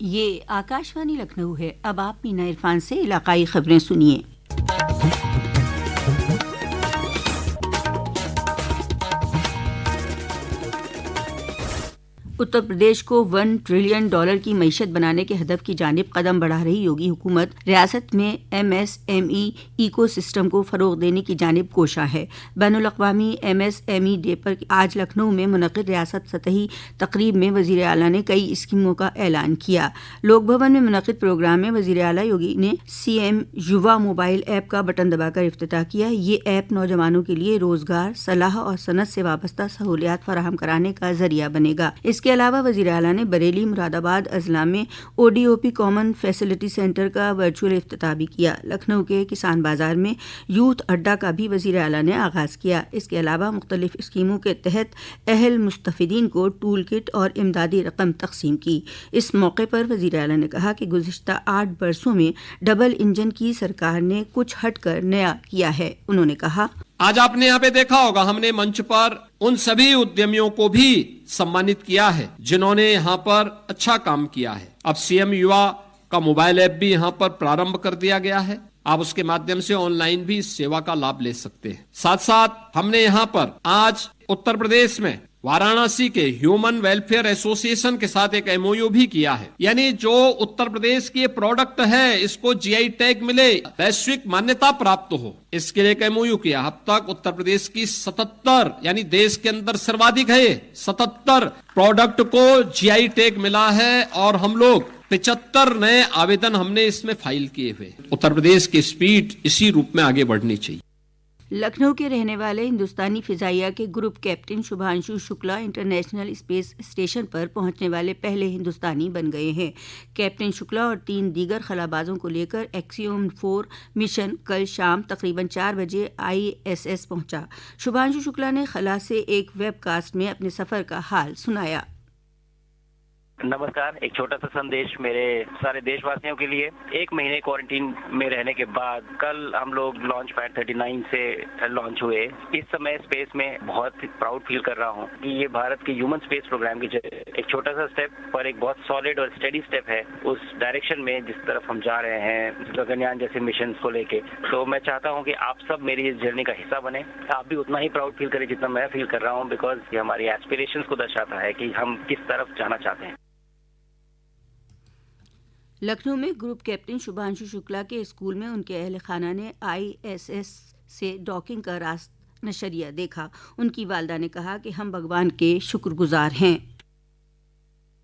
ये आकाशवाणी लखनऊ है। अब आप मीना इरफान से इलाकाई खबरें सुनिए। उत्तर प्रदेश को $1 ट्रिलियन की मईशत बनाने के हदफ की जानिब कदम बढ़ा रही योगी हुकूमत रियासत में MSME इकोसिस्टम को फरोग देने की जानिब कोशा है। बैनुल अक़वामी MSME डे पर आज लखनऊ में मुनक़िद रियासत सतही तकरीब में वज़ीर आला ने कई स्कीमों का ऐलान किया। लोक भवन में मुनक़िद प्रोग्राम में वज़ीर आला योगी ने CM युवा मोबाइल ऐप का बटन दबाकर इफ्तिताह किया। ये ऐप नौजवानों के लिए रोजगार, सलाह और सनत से वाबस्ता सहूलियात फराहम कराने का जरिया बनेगा। इसके अलावा वज़ीर आला ने बरेली, मुरादाबाद अजला में ODOP कॉमन फैसिलिटी सेंटर का वर्चुअल इफ्तिताह भी किया। लखनऊ के किसान बाजार में यूथ अड्डा का भी वज़ीर आला ने आगाज़ किया। इसके अलावा मुख्तलिफ स्कीमों के तहत अहल मुस्तफ़िदीन को टूल किट और इमदादी रकम तकसीम की। इस मौके पर वज़ीर आला ने कहा कि गुज़िश्ता 8 बरसों में डबल इंजन की सरकार ने कुछ हटकर नया किया है। उन्होंने कहा, आज आपने यहाँ पे देखा होगा, हमने मंच पर उन सभी उद्यमियों को भी सम्मानित किया है जिन्होंने यहाँ पर अच्छा काम किया है। अब CM युवा का मोबाइल ऐप भी यहाँ पर प्रारंभ कर दिया गया है। आप उसके माध्यम से ऑनलाइन भी इस सेवा का लाभ ले सकते हैं। साथ साथ हमने यहाँ पर आज उत्तर प्रदेश में वाराणसी के ह्यूमन वेलफेयर एसोसिएशन के साथ एक MOU भी किया है। यानी जो उत्तर प्रदेश की प्रोडक्ट है इसको GI टैग मिले, वैश्विक मान्यता प्राप्त हो, इसके लिए एक MOU किया। अब तक उत्तर प्रदेश की 77 यानी देश के अंदर सर्वाधिक है 77 प्रोडक्ट को GI टैग मिला है और हम लोग 75 नए आवेदन हमने इसमें फाइल किए हुए। उत्तर प्रदेश की स्पीड इसी रूप में आगे बढ़नी चाहिए। लखनऊ के रहने वाले हिंदुस्तानी फिजाइया के group captain Shubhanshu Shukla international space station पर पहुंचने वाले पहले हिंदुस्तानी बन गए हैं। कैप्टन शुक्ला और 3 दीगर खलाबाजों को लेकर एक्सियोम 4 मिशन कल शाम तकरीबन 4 बजे ISS पहुंचा। शुभांशु शुक्ला ने खला से एक वेबकास्ट में अपने सफर का हाल सुनाया। नमस्कार, एक छोटा सा संदेश मेरे सारे देशवासियों के लिए। 1 महीने क्वारंटीन में रहने के बाद कल हम लोग लॉन्च पैड 39 से लॉन्च हुए। इस समय स्पेस में बहुत प्राउड फील कर रहा हूँ कि ये भारत के ह्यूमन स्पेस प्रोग्राम की एक छोटा सा स्टेप पर एक बहुत सॉलिड और स्टेडी स्टेप है उस डायरेक्शन में जिस तरफ हम जा रहे हैं गगनयान जैसे मिशन को लेके। तो मैं चाहता हूँ कि आप सब मेरी इस जर्नी का हिस्सा बने। आप भी उतना ही प्राउड फील करें जितना मैं फील कर रहा हूँ, बिकॉज ये हमारी एस्पिरेशंस को दर्शाता है कि हम किस तरफ जाना चाहते हैं। लखनऊ में ग्रुप कैप्टन शुभांशु शुक्ला के स्कूल में उनके अहल खाना ने ISS से डॉकिंग का रास्त नशरिया देखा। उनकी वालदा ने कहा कि हम भगवान के शुक्रगुजार हैं।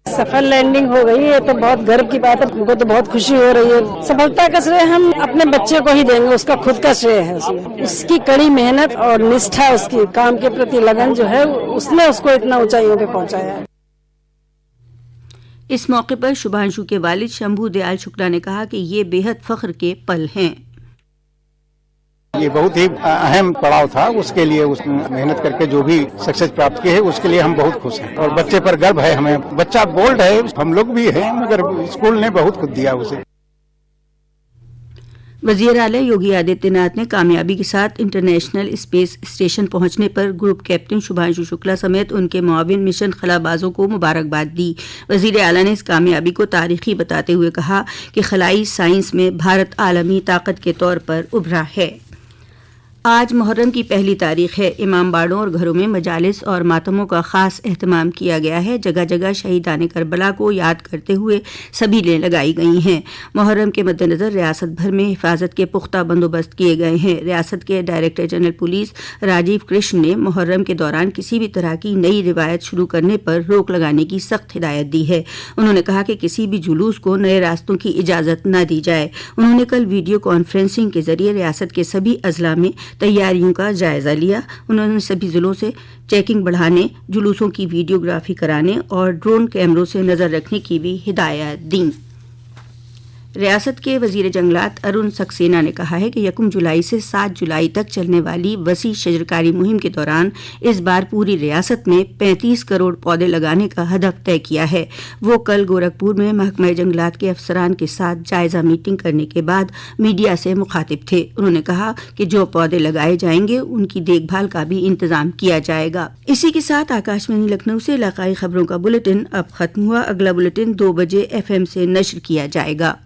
सफल लैंडिंग हो गई है तो बहुत गर्व की बात है। हमको तो बहुत खुशी हो रही है। सफलता का श्रेय हम अपने बच्चे को ही देंगे, उसका खुद का श्रेय है उसकी कड़ी मेहनत और निष्ठा, उसकी काम के प्रति लगन जो है उसने उसको इतना ऊंचाइयों पे पहुंचाया है। इस मौके पर शुभांशु के वालिद शंभू दयाल शुक्ला ने कहा कि ये बेहद फख्र के पल हैं। ये बहुत ही अहम पड़ाव था, उसके लिए उसने मेहनत करके जो भी सक्सेस प्राप्त की है उसके लिए हम बहुत खुश हैं और बच्चे पर गर्व है हमें। बच्चा बोल्ड है, हम लोग भी हैं, मगर स्कूल ने बहुत कुछ दिया उसे। वज़ीर आला योगी आदित्यनाथ ने कामयाबी के साथ इंटरनेशनल स्पेस स्टेशन पहुंचने पर ग्रुप कैप्टन शुभांशु शुक्ला समेत उनके मुआविन मिशन खलाबाजों को मुबारकबाद दी। वज़ीर आला ने इस कामयाबी को तारीखी बताते हुए कहा कि खलाई साइंस में भारत आलमी ताकत के तौर पर उभरा है। आज मुहर्रम की पहली तारीख है। इमामबाड़ों और घरों में मजालिस और मातमों का खास एहतमाम किया गया है। जगह जगह शहीदान करबला को याद करते हुए सबीलें लगाई गई हैं। मुहर्रम के मद्देनज़र रियासत भर में हिफाजत के पुख्ता बंदोबस्त किए गए हैं। रियासत के director general police Rajeev Krishna ने मुहर्रम के दौरान किसी भी तरह की नई रिवायत शुरू करने पर रोक लगाने की सख्त हिदायत दी है। उन्होंने कहा कि किसी भी जुलूस को नए रास्तों की इजाज़त न दी जाए। उन्होंने कल वीडियो कॉन्फ्रेंसिंग के जरिए रियासत के सभी अजला में तैयारियों का जायजा लिया। उन्होंने सभी जिलों से चेकिंग बढ़ाने, जुलूसों की वीडियोग्राफी कराने और ड्रोन कैमरों से नजर रखने की भी हिदायत दी। रियासत के वजीर जंगलात अरुण सक्सेना ने कहा है कि 1 जुलाई से 7 जुलाई तक चलने वाली वसी शजरकारी मुहिम के दौरान इस बार पूरी रियासत में 35 करोड़ पौधे लगाने का हदफ तय किया है। वो कल गोरखपुर में महकमा जंगलात के अफसरान के साथ जायजा मीटिंग करने के बाद मीडिया से मुखातिब थे। उन्होंने कहा कि जो पौधे लगाए जाएंगे उनकी देखभाल का भी इंतजाम किया जाएगा। इसी के साथ आकाशवाणी लखनऊ से इलाकाई खबरों का बुलेटिन अब खत्म हुआ। अगला बुलेटिन 2 बजे FM से नश्र किया जाएगा।